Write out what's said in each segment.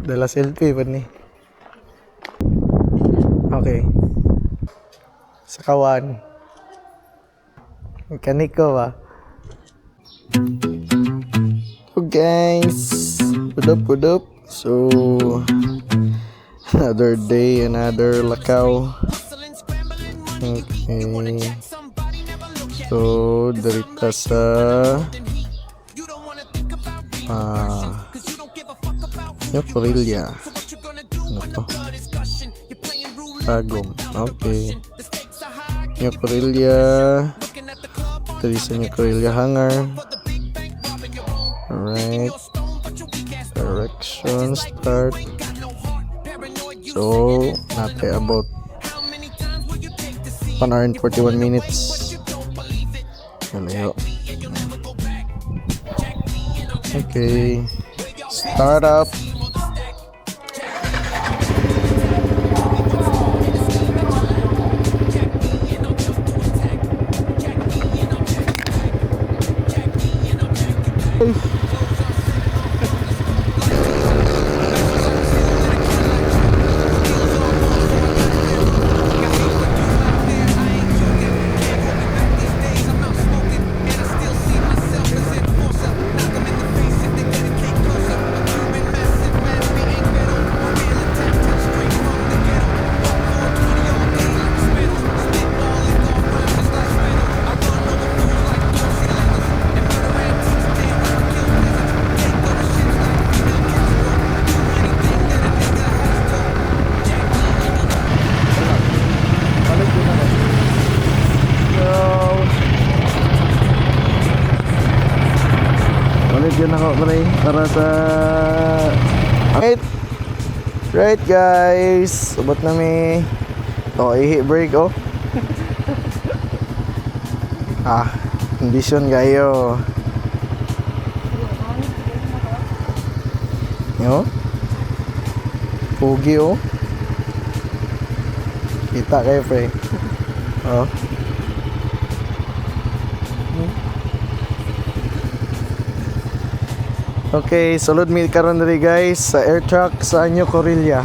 Dala selfie pa ni. Okay. Sa kawan. Mekaniko ba? So guys, pud up. So another day, another lakaw. Okay. So dirita sa Nyokorilla. Ano to? Tagum. Okay. Nyokorilla. Tadi sa Nyokorilla hangar. Alright. Direction start. So, nate about 1 hour and 41 minutes. Malayo. Okay. Start up. Yun ako pre para sa right guys, subot na mi ihi break condition kayo yo pugi kita kayo pre Okay, sulod mi karon diri guys sa air truck sa Nyokorilla.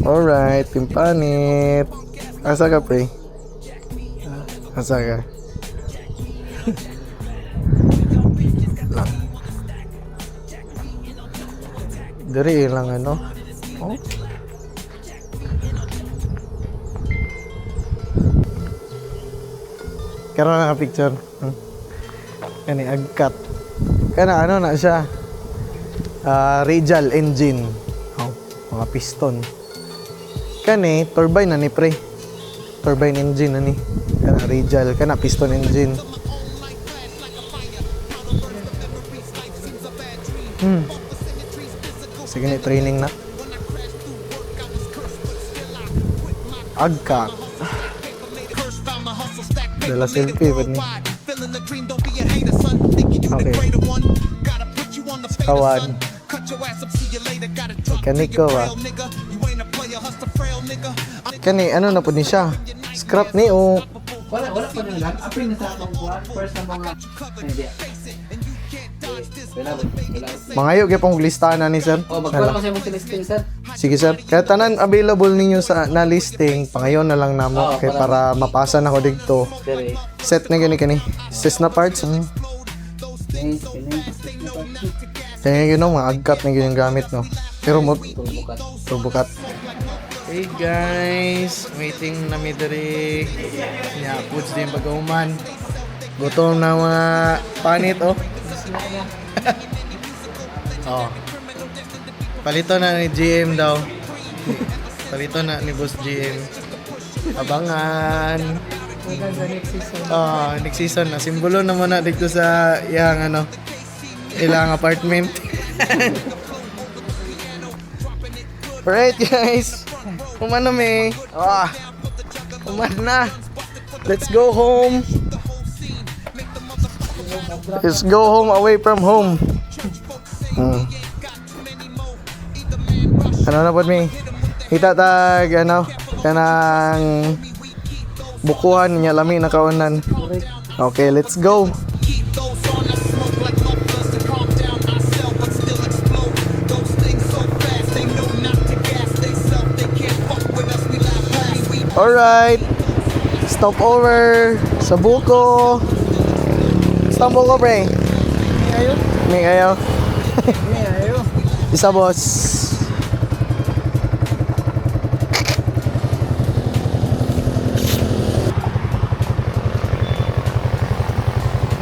Alright, timpanit. Asa ka pre? Asa ka? Dari lang Karon na picture. Kani agkat. Kana na siya? Radial engine. Mga piston. Kani turbine na ni pre. Turbine engine na ni. Kana radial, kana piston engine. Sige ni training na. Agka. Dala selfie pa ni. Okay. Kawan. Mekaniko ba? Kani ano na po ni siya? Scrap ni o wala pa nang lang. Apil na sa akong buwan. First na mga hindi. Mangayo gyud pong listahan na ni sir. Magkuha kasi mo sa listing sir. Sige sir. Kaya tanan available ninyo sa na listing, pangayon na lang namo kay para mapasa na ko dito. Set na gani. Sis na parts. Kaya yun mga agkat na yung gamit no. Pero mo turbukat. Hey guys, waiting na mi diri. Nya foods din pagauman. Gutom na mga panit Palito na ni GM daw. Palito na ni Boss GM. Abangan. Next season na. Simbolo naman na dito sa yang ilang apartment. Alright guys. Kumano me. Uman na. Let's go home. Let's go home away from home. Ano na po mi? Kita tag ano kanang bukuhan niya lami na kaunan. Okay, let's go. Alright. Stop over sa buko. Stop buko, pre. May ayaw. Isa, boss.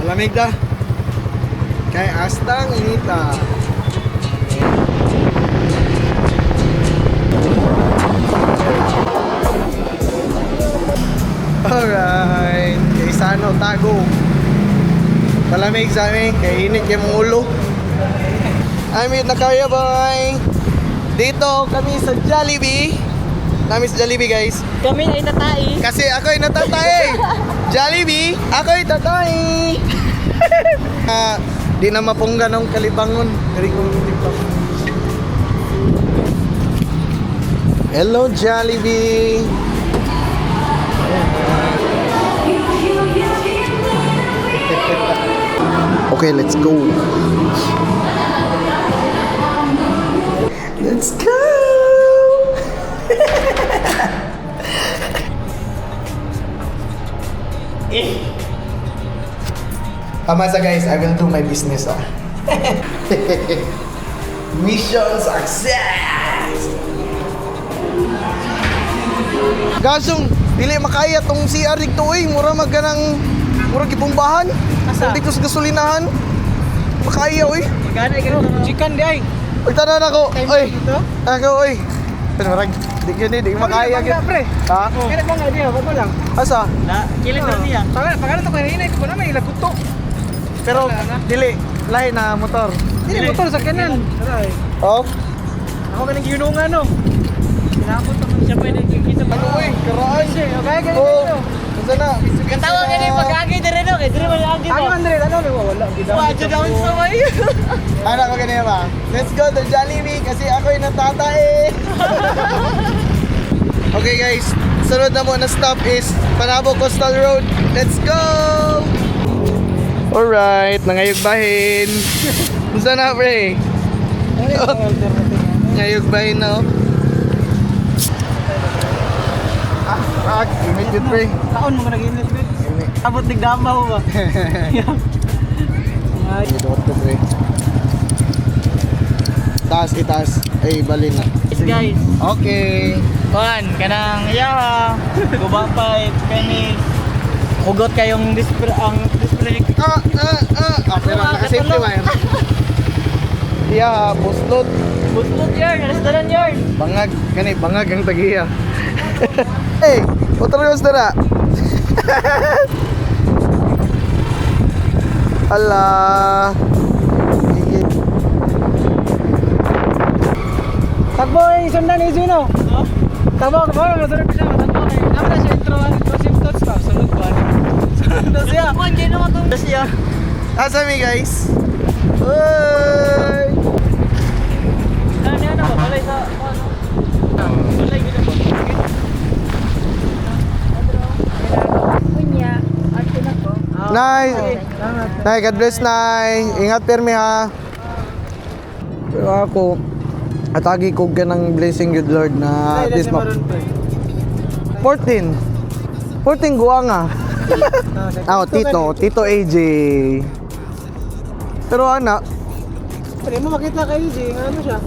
Malamig da. Kay astang inita. Alright. Kay Sano Tago. Malamig sa amin. Kay init yung ulo. I'm with Nakarya Boy. Dito kami sa Jollibee. Namin sa Jollibee, guys. Kami ay natai. Kasi ako ay natatay. Jollibee, ako ay tatay. Di na mapungga ng kalibangon. Dari kong libang. Hello, Jollibee. Okay, let's go. Let's go. Amasa guys, I will do my business. Mission success. Gasong, dili makaya tong CR dito mura magganang mura gibombahan. Asa? Dito sa gasolinahan. Makaya Magana ikaw? Chicken di ay. Pagtanan ako. Oy. Ito? Ako Pero marag di makaya gid. Pre. Ha? Kaya mo nga diya, wag mo lang. Asa? Na, kilit na niya. Pagano to kanina ko na may ilaguto. Pero dili lahi na motor. Dili motor sa kanan. Aray. Oh. Ako kanang giunungan no. Kinakot naman siya pwede kita pa. Ano karaan siya. Okay, ganito. Oh. Asa na? Katawa ka na yung pag-agay dire no, kay dire man agay. Ang Andre, ano wala gid. Wadyo down sa way. Ano ko ganyan ba? Let's go to Jollibee kasi ako'y natatae. Okay guys, sunod na muna stop is Panabo Coastal Road. Let's go! Alright, nangayog bahin. Gusto na pre? Ngayog bahin na oh. Rock, imit yun pre. Taon mo nag-init bit. Abot nig damaw ba? Ay, Idot ko pre. Taas, itaas. Ay, bali na. guys. Okay. Kuan, kanang yaha. Gubapay, penis. Hugot kayong display Pero naka-safety wire. Yeah, buslot. Buslot yarn, restaurant yarn. Bangag, bangag ang tagiya. Hey, otros dara. Allah. Takbo yung sundan ni Juno. Takbo, masunod siya, matakbo kayo. Dapat na siya introan, symptoms pa, sunod ba? Sunod siya. Kuan, gano'n mo ito. Siya. Asa mi guys? Uy! Ano, balay sa, ano? Balay, gano'n ba? Kunya, arte na ko. Nay, Nay, God bless Nay. Ingat permi ha. Pero ako, atagi ko ka ng blessing good Lord na at least 14 guwanga. Ako, Tito AJ. Pero anak, Pwede mo makita kayo, G. Ano siya?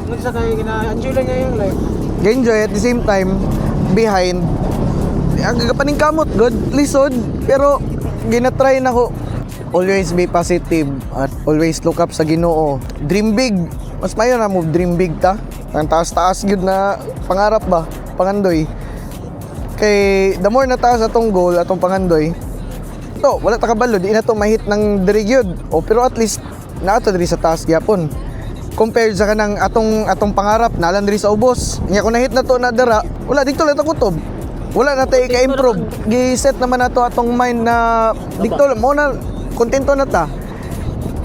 Ano sa kayo, gina-enjoy niya yung life. enjoy at the same time, behind. Ang gagapaning kamot, good, lisod. Pero, ginatry na ko. Always be positive at always look up sa Ginoo. Dream big. Mas mayo na mo dream big ta. Ang taas-taas gyud na pangarap ba, pangandoy. Kay the more na taas atong goal, atong pangandoy. To, wala ta kabalo, di na to mahit ng diri gyud. O pero at least naato diri sa taas gyapon. Compared sa kanang atong pangarap nalan diri sa ubos. Nya kun nahit na to na dara, wala dito lang ta kutob. wala na tayo ka-improve. Gi-set naman na to atong mind na dikto mo na kontento na ta.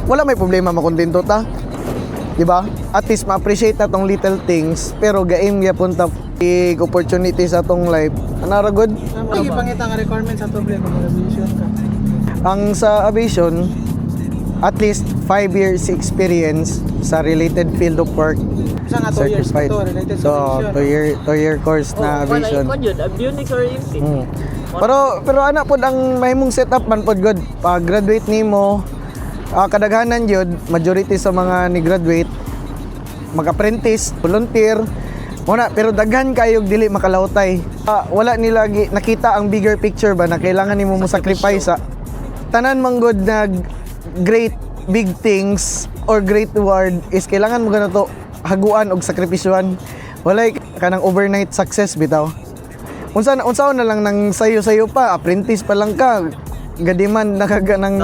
Wala may problema makontento ta. Di ba? At least ma-appreciate na tong little things pero gaim gyapon ta big opportunity sa atong life. Anara good? Ano ipangita nga requirements sa problema ng aviation ka? Ang sa aviation, at least 5 years experience sa related field of work. Isa nga 2 years Certified. ito related sa So, aviation. 2-year course na aviation. Avionics or anything. Mm. Pero ana pod ang mahimong setup man pod good. Pag graduate nimo, kadaghanan jud majority sa mga ni graduate mag-apprentice, volunteer. Muna, pero daghan kayo dili makalawtay. Wala nila nakita ang bigger picture ba na kailangan nimo mo sacrifice sa tanan man good na great big things or great reward is kailangan mo ganito haguan og sakripisyohan. Walay kanang overnight success bitaw. Unsa na lang nang sayo-sayo pa, apprentice pa lang ka. Gadiman nakaga ng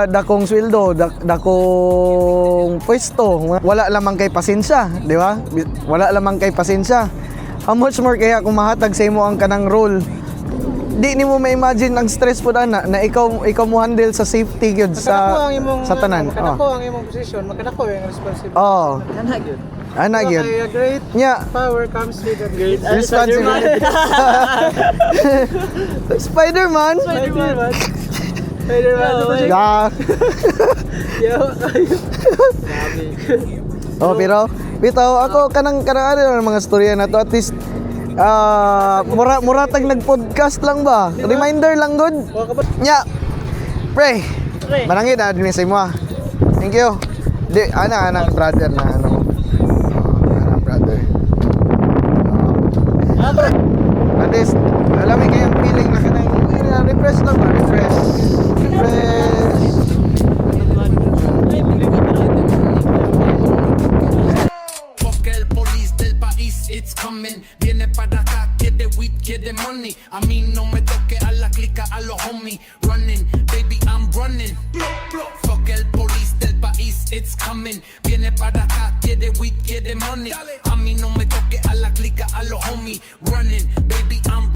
dakong sweldo, dakong pwesto. Wala lamang kay pasensya, di ba? Wala lamang kay pasensya. How much more kaya kung mahatag sa imo ang kanang role? Di nimo ma-imagine ang stress po na ikaw mo handle sa safety gyud sa tanan. Makadako ang imong position, makadako yung responsibility. Oh. Ana gyud. Okay, a great Nya, power comes with a great responsibility. Spider-Man. Spider-Man. Spider-Man. Yeah. Yo, Oh, pero bitaw ako kanang ano mga storya na to at least muratag nag-podcast lang ba? Reminder lang good. Nya. Pre. Manangin na din sa imo. Thank you. Di ana brother na ano. Ana brother. At least alam mo kayang feeling na kanang refresh lang ba? Refresh. Porque el police del país, it's coming. Viene para acá, quiere weed, quiere money. A mí no me toque a la clica, a los homies. Running, baby, I'm running. Fuck el police del país, it's coming. Viene para acá, quiere weed, quiere money. A mí no me toque a la clica, a los homies. Running, baby, I'm